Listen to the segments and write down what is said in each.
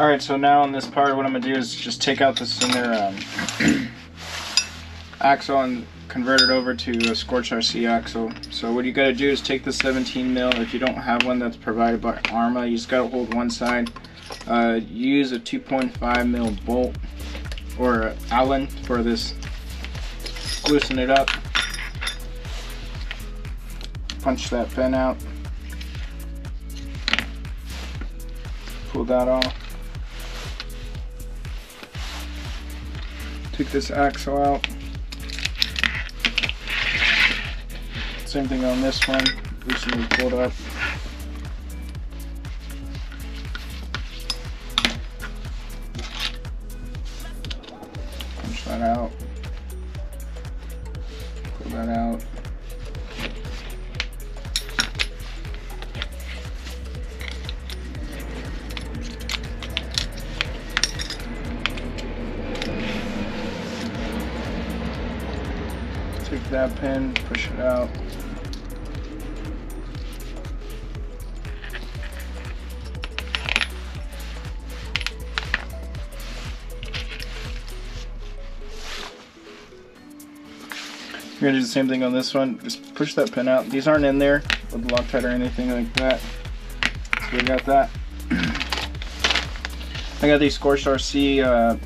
Alright, so now on this part, what I'm going to do is just take out this inner axle and convert it over to a Scorched RC axle. So what you got to do is take the 17 mil. If you don't have one that's provided by Arrma, you just got to hold one side. Use a 2.5 mil bolt or Allen for this. Loosen it up. Punch that pin out. Pull that off. Take this axle out. Same thing on this one. Loosen and pull it up. Punch that out. Pull that out. Take that pin, push it out. You're gonna do the same thing on this one. Just push that pin out. These aren't in there with Loctite or anything like that. So we got that. I got these Scorched RC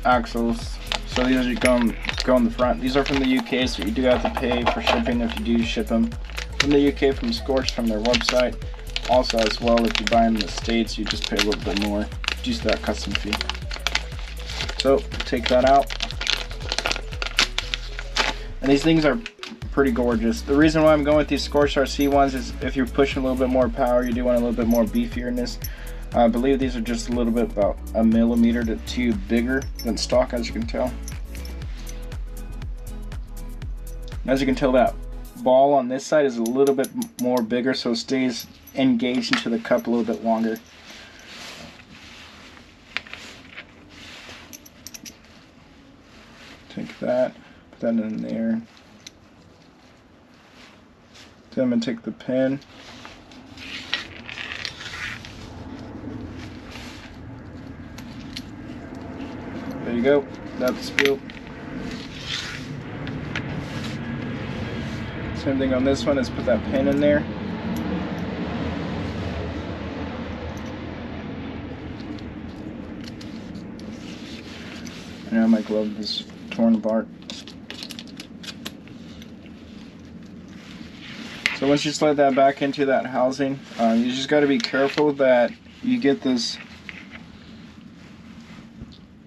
axles. So these are go in the front. These are from the UK, so you do have to pay for shipping if you do ship them from the UK, from Scorched, from their website. Also, as well, if you buy them in the States, you just pay a little bit more. Just that custom fee. So take that out. And these things are pretty gorgeous. The reason why I'm going with these Scorched RC ones is if you're pushing a little bit more power, you do want a little bit more beefierness. I believe these are just a little bit about 1 millimeter to 2 bigger than stock, as you can tell. As you can tell, that ball on this side is a little bit more bigger, so it stays engaged into the cup a little bit longer. Take that, put that in there. Then I'm going to take the pin. There you go, that's the spool. Same thing on this one, is put that pin in there. And now my glove is torn apart. So once you slide that back into that housing, you just got to be careful that you get this.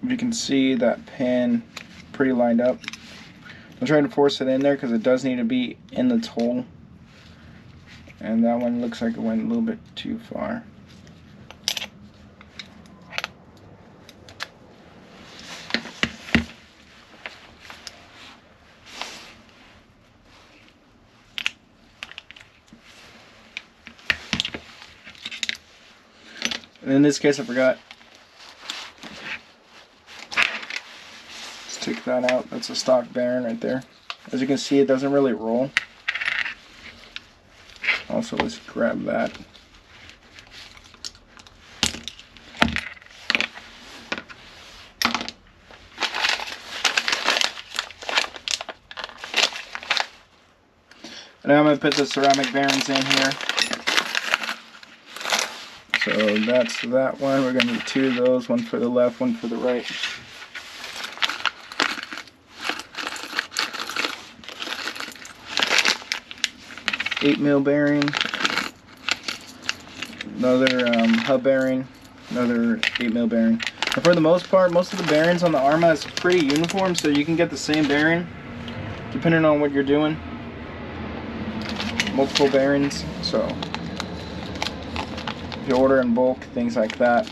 You can see that pin pretty lined up. I'm trying to force it in there because it does need to be in the hole. And that one looks like it went a little bit too far. And in this case, I forgot. Let's take that out. That's a stock bearing right there. As you can see, it doesn't really roll. Also, let's grab that. And now I'm going to put the ceramic bearings in here. So that's that one. We're going to need 2 of those, one for the left, one for the right. $8 mil bearing, another hub bearing, another 8 mil bearing. And for the most part, most of the bearings on the Arrma is pretty uniform, so you can get the same bearing depending on what you're doing. Multiple bearings, so if you order in bulk, things like that,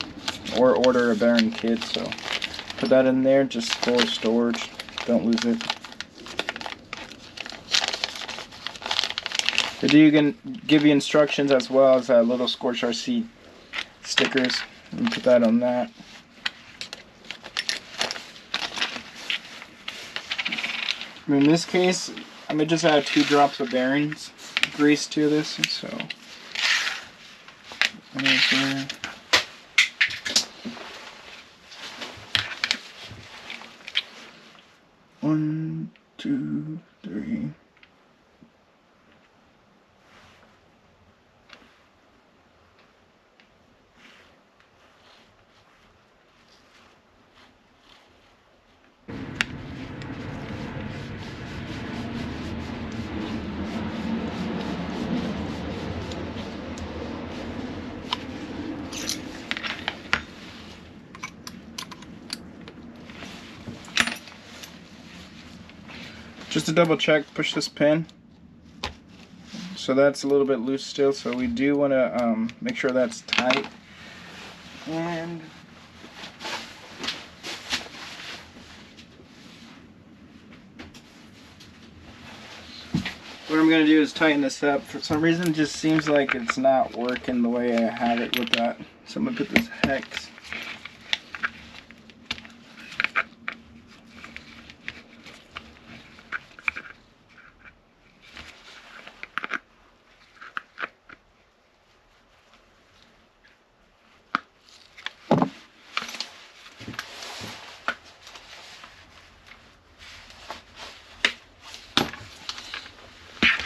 or order a bearing kit, so put that in there just for storage, don't lose it. They do give you instructions as well as little Scorched RC stickers. And put that on that. In this case, I'm going to just add 2 drops of bearings grease to this. So, 2, 3. Just to double check, push this pin. So that's a little bit loose still, so we do want to make sure that's tight. And what I'm going to do is tighten this up. For some reason it just seems like it's not working the way I have it with that. So I'm going to put this hex.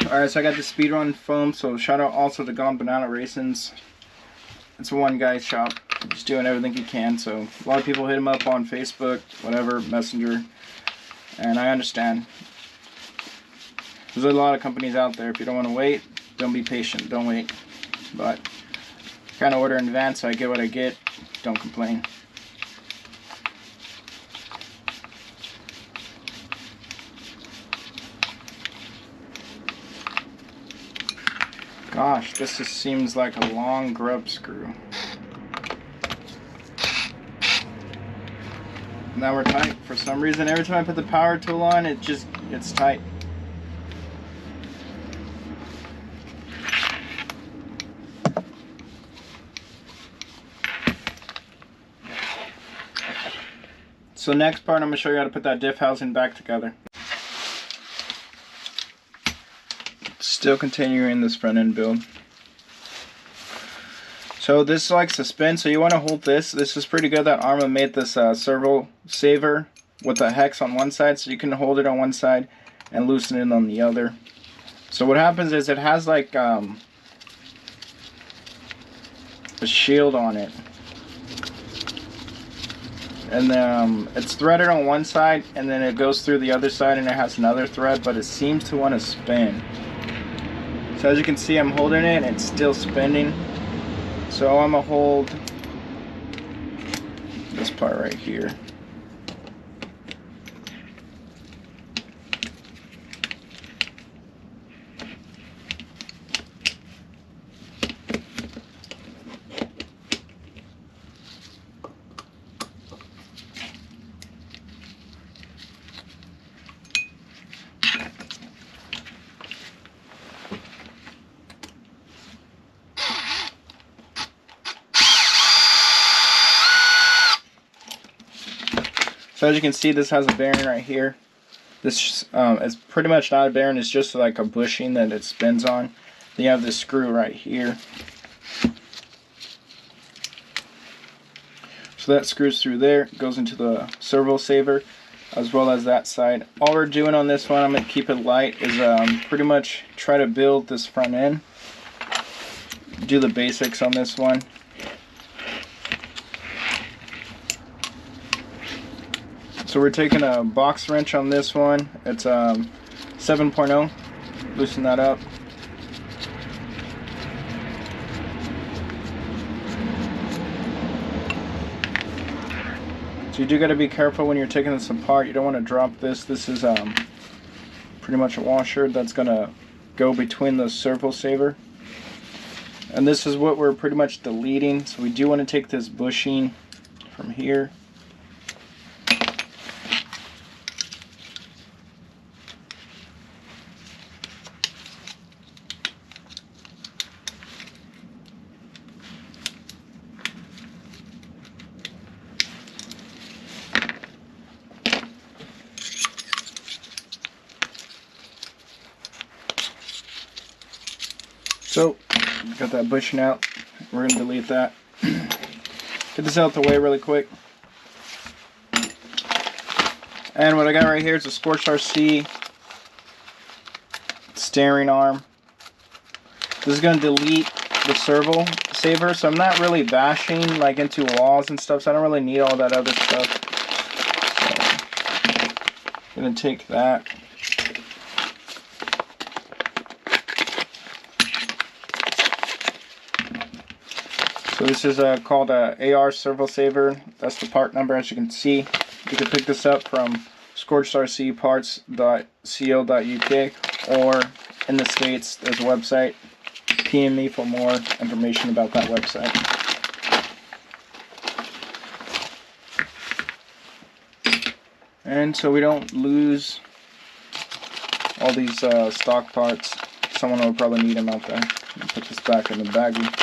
Alright, so I got the speedrun foam, so shout out also to Gone Banana Racins. It's a one guy shop, just doing everything he can, so a lot of people hit him up on Facebook, whatever, Messenger, and I understand. There's a lot of companies out there. If you don't want to wait, don't be patient, don't wait. But kind of order in advance, so I get what I get, don't complain. Gosh, this just seems like a long grub screw. Now we're tight. For some reason, every time I put the power tool on, it's tight. So next part, I'm going to show you how to put that diff housing back together. Still continuing this front end build. So this likes to spin, so you want to hold this. This is pretty good that Arrma made this servo saver with a hex on one side, so you can hold it on one side and loosen it on the other. So what happens is it has like a shield on it, and it's threaded on one side and then it goes through the other side and it has another thread, but it seems to want to spin. So as you can see, I'm holding it and it's still spinning. So I'm going to hold this part right here. So as you can see, this has a bearing right here. This is pretty much not a bearing, it's just like a bushing that it spins on. Then you have this screw right here. So that screws through there, goes into the servo saver, as well as that side. All we're doing on this one, I'm going to keep it light, is pretty much try to build this front end. Do the basics on this one. So we're taking a box wrench on this one. It's 7.0. Loosen that up. So you do got to be careful when you're taking this apart. You don't want to drop this. This is pretty much a washer that's going to go between the servo saver. And this is what we're pretty much deleting. So we do want to take this bushing from here. So, got that bushing out. We're going to delete that. Get this out the way really quick. And what I got right here is a Scorched RC steering arm. This is going to delete the servo saver, so I'm not really bashing like into walls and stuff, so I don't really need all that other stuff. So, I'm going to take that. So this is called a AR servo saver. That's the part number, as you can see. You can pick this up from scorchedrcparts.co.uk, or in the States there's a website. PM me for more information about that website. And so we don't lose all these stock parts. Someone will probably need them out there. Put this back in the baggie.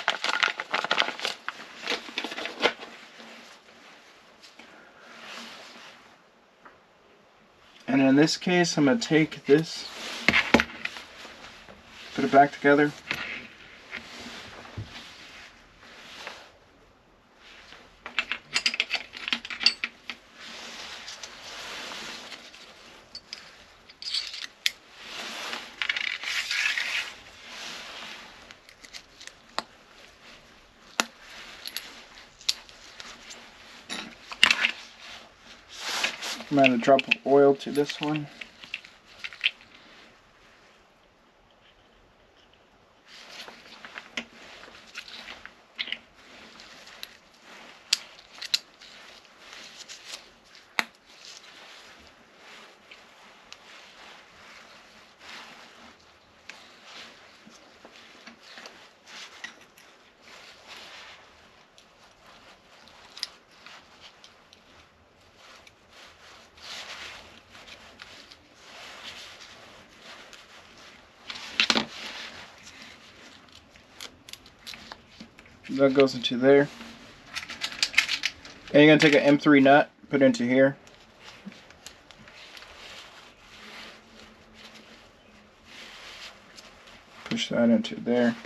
And in this case, I'm going to take this, put it back together. I'm going to add a drop of oil to this one. That goes into there. And you're going to take an M3 nut, put it into here. Push that into there.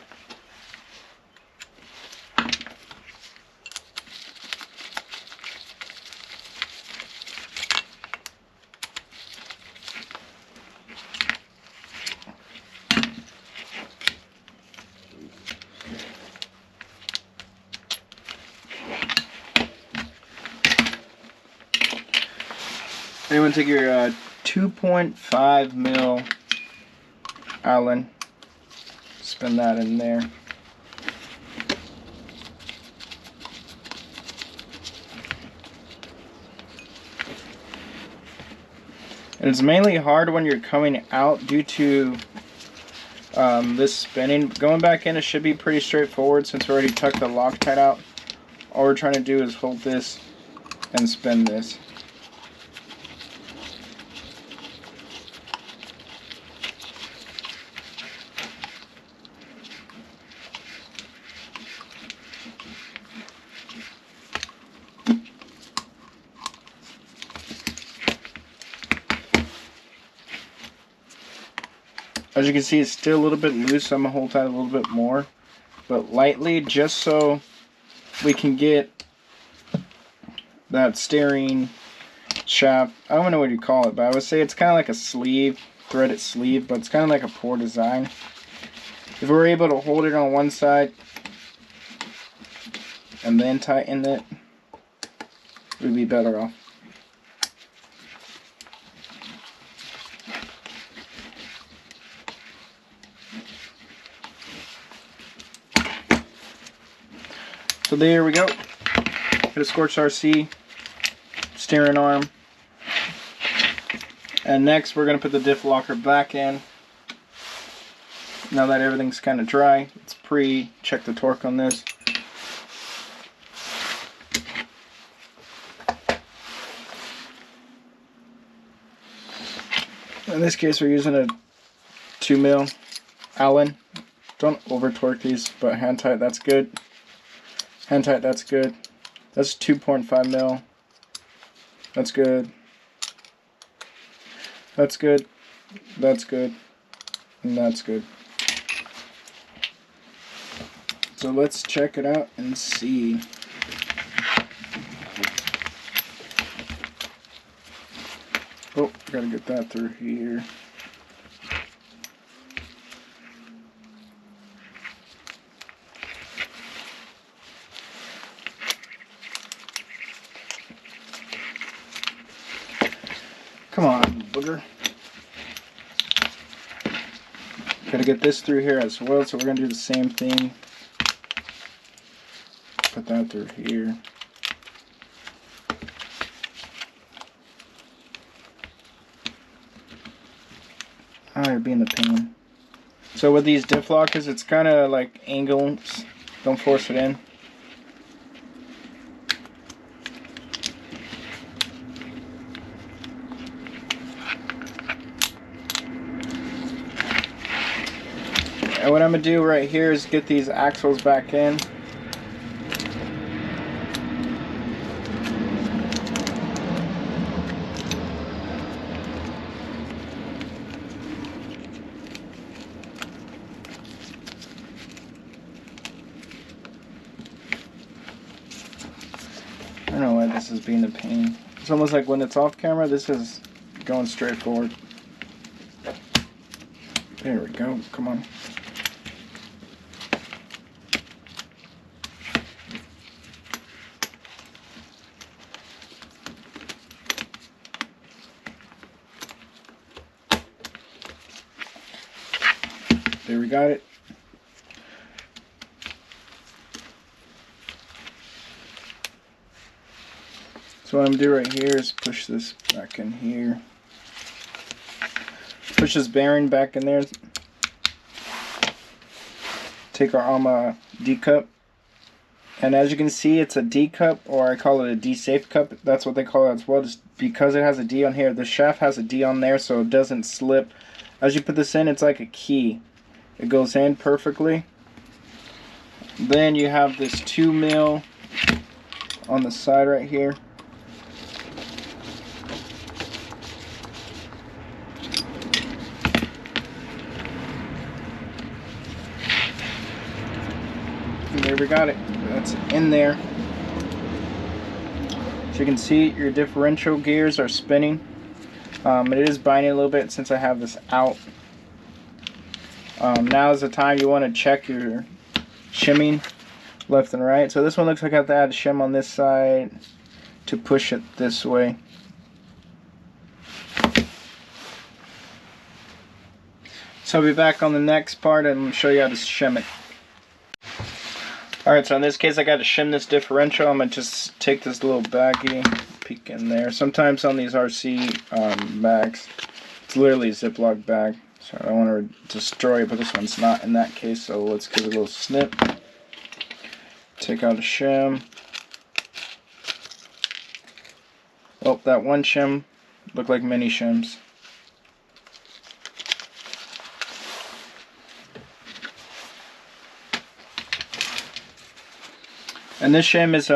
Then you want to take your 2.5 mil Allen, spin that in there. And it's mainly hard when you're coming out due to this spinning. Going back in, it should be pretty straightforward since we already tucked the Loctite out. All we're trying to do is hold this and spin this. As you can see, it's still a little bit loose, so I'm going to hold that a little bit more, but lightly, just so we can get that steering shaft. I don't know what you call it, but I would say it's kind of like a sleeve, threaded sleeve, but it's kind of like a poor design. If we're able to hold it on one side and then tighten it, we'd be better off. So there we go. Hit a Scorched RC steering arm. And next we're going to put the diff locker back in. Now that everything's kind of dry, let's pre-check the torque on this. In this case we're using a 2 mil Allen. Don't over torque these, but hand tight, that's good. Hand tight, that's good. That's 2.5 mil. That's good. That's good. That's good. And that's good. So let's check it out and see. Oh, gotta get that through here. Come on, booger. Gotta get this through here as well, so we're gonna do the same thing. Put that through here. Oh, you're being a pain. So with these diff lockers, it's kind of like angles. Don't force it in. And what I'm going to do right here is get these axles back in. I don't know why this is being a pain. It's almost like when it's off camera, this is going straight forward. There we go, come on. There, we got it. So what I'm going to do right here is push this back in here. Push this bearing back in there. Take our Arrma D cup. And as you can see, it's a D cup, or I call it a D safe cup. That's what they call it as well. Just because it has a D on here. The shaft has a D on there so it doesn't slip. As you put this in, it's like a key. It goes in perfectly. Then you have this 2 mil on the side right here. And there we got it. That's in there. So you can see your differential gears are spinning. It is binding a little bit since I have this out. Now is the time you want to check your shimming left and right. So this one looks like I have to add a shim on this side to push it this way. So I'll be back on the next part and show you how to shim it. Alright, so in this case I got to shim this differential. I'm going to just take this little baggie, peek in there. Sometimes on these RC bags, it's literally a Ziploc bag. So I don't want to destroy it, but this one's not in that case, so let's give it a little snip. Take out a shim. Oh, that one shim looked like many shims. And this shim is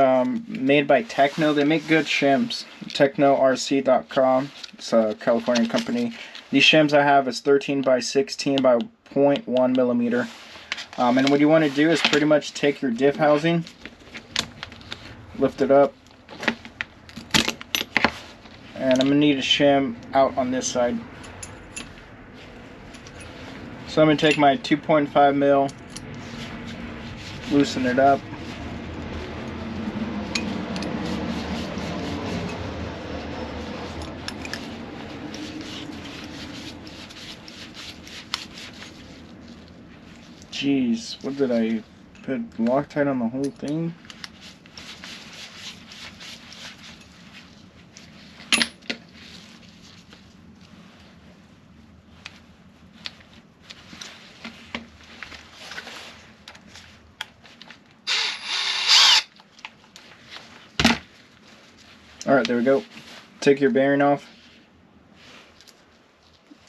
made by Techno. They make good shims. TechnoRC.com. It's a California company. These shims I have is 13 by 16 by 0.1 millimeter. And what you want to do is pretty much take your diff housing, lift it up, and I'm going to need a shim out on this side. So I'm going to take my 2.5 mil, loosen it up. Jeez, what did I put Loctite on the whole thing? Alright, there we go. Take your bearing off.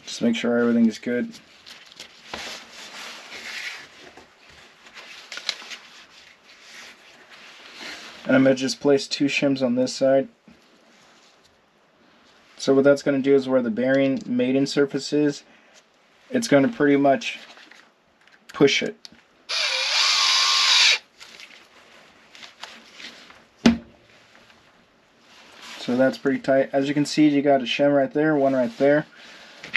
Just make sure everything is good. And I'm going to just place 2 shims on this side. So what that's going to do is where the bearing mating surface is, it's going to pretty much push it. So that's pretty tight. As you can see, you got a shim right there, one right there.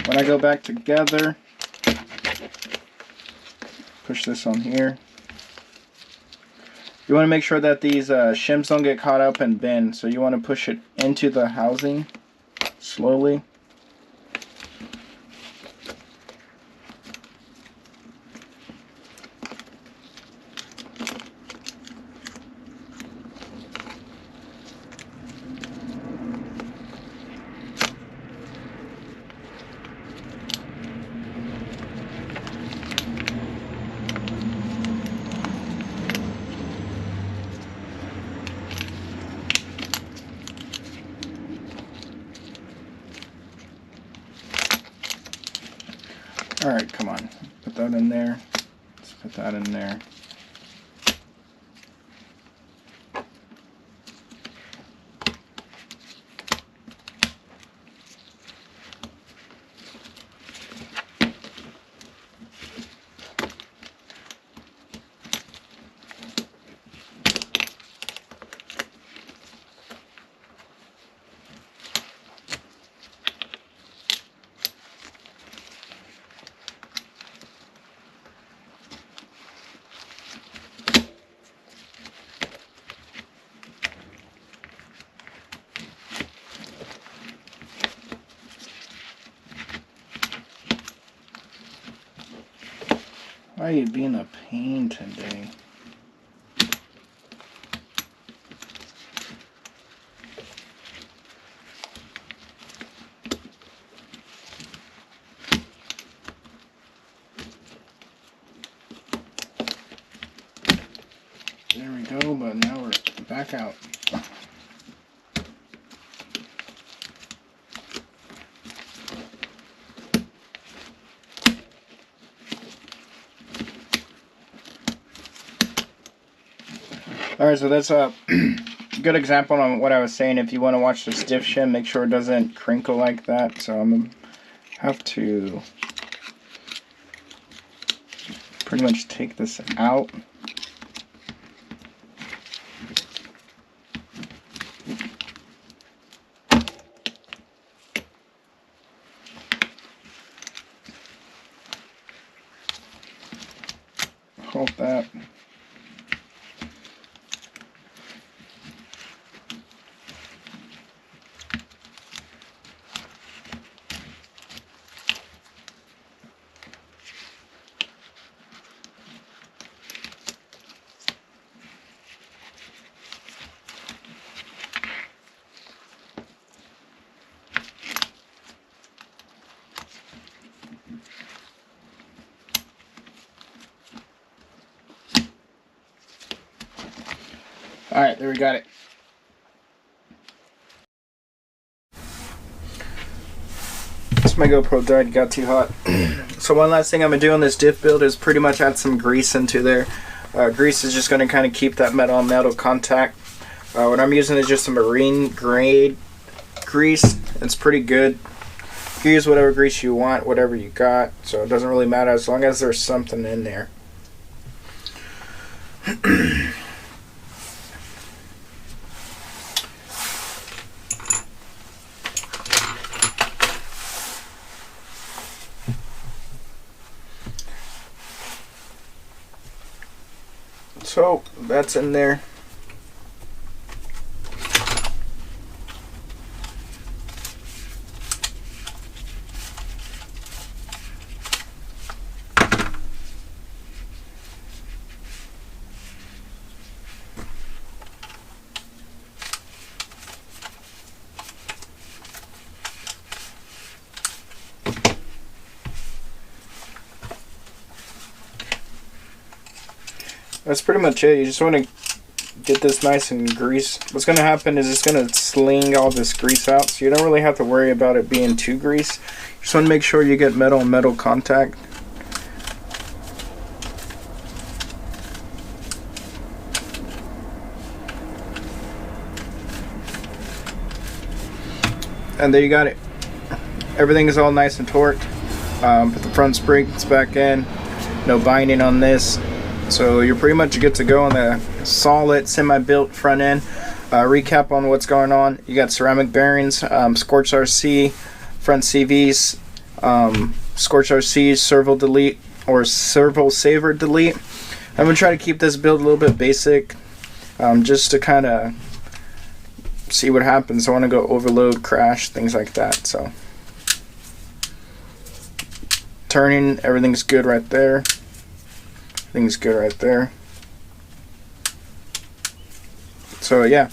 When I go back together, push this on here. You want to make sure that these shims don't get caught up and bend, so you want to push it into the housing slowly. come on, put that in there. Let's put that in there. Why are you being a pain today? There we go, but now we're back out. Alright, so that's a good example on what I was saying. If you want to watch this diff shim, make sure it doesn't crinkle like that. So I'm going to have to pretty much take this out. Hold that. Alright, there we got it. This my GoPro died, got too hot. So one last thing I'm going to do on this diff build is pretty much add some grease into there. Grease is just going to kind of keep that metal on metal contact. What I'm using is just a marine grade grease. It's pretty good. You use whatever grease you want, whatever you got, so it doesn't really matter as long as there's something in there. So that's in there. That's pretty much it. You just want to get this nice and greased. What's going to happen is it's going to sling all this grease out, so you don't really have to worry about it being too greased. You just want to make sure you get metal and metal contact. And there you got it. Everything is all nice and torqued. Put the front springs back in. No binding on this. So you're pretty much good to go on the solid semi-built front end. Recap on what's going on. You got ceramic bearings, Scorched RC, front CVs, Scorched RC, servo delete or servo saver delete. I'm gonna try to keep this build a little bit basic, just to kind of see what happens. I want to go overload, crash, things like that. So turning, everything's good right there. Everything's good right there. So yeah,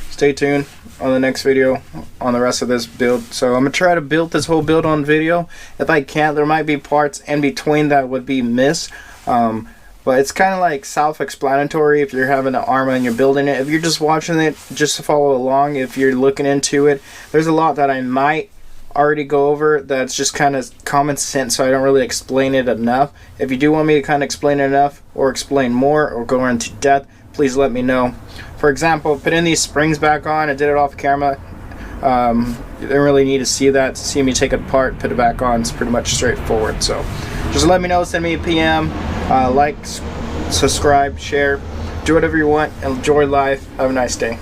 stay tuned on the next video on the rest of this build. So I'm gonna try to build this whole build on video. If I can't, there might be parts in between that would be missed. But it's kind of like self-explanatory if you're having an Arrma and you're building it. If you're just watching it just to follow along, if you're looking into it, there's a lot that I might already go over. That's just kind of common sense, so I don't really explain it enough. If you do want me to kind of explain it enough or explain more or go into depth, please let me know. For example, putting these springs back on, I did it off camera. You don't really need to see that, to see me take it apart, put it back on. It's pretty much straightforward. So just let me know, send me a PM, like, subscribe, share, do whatever you want. Enjoy life. Have a nice day.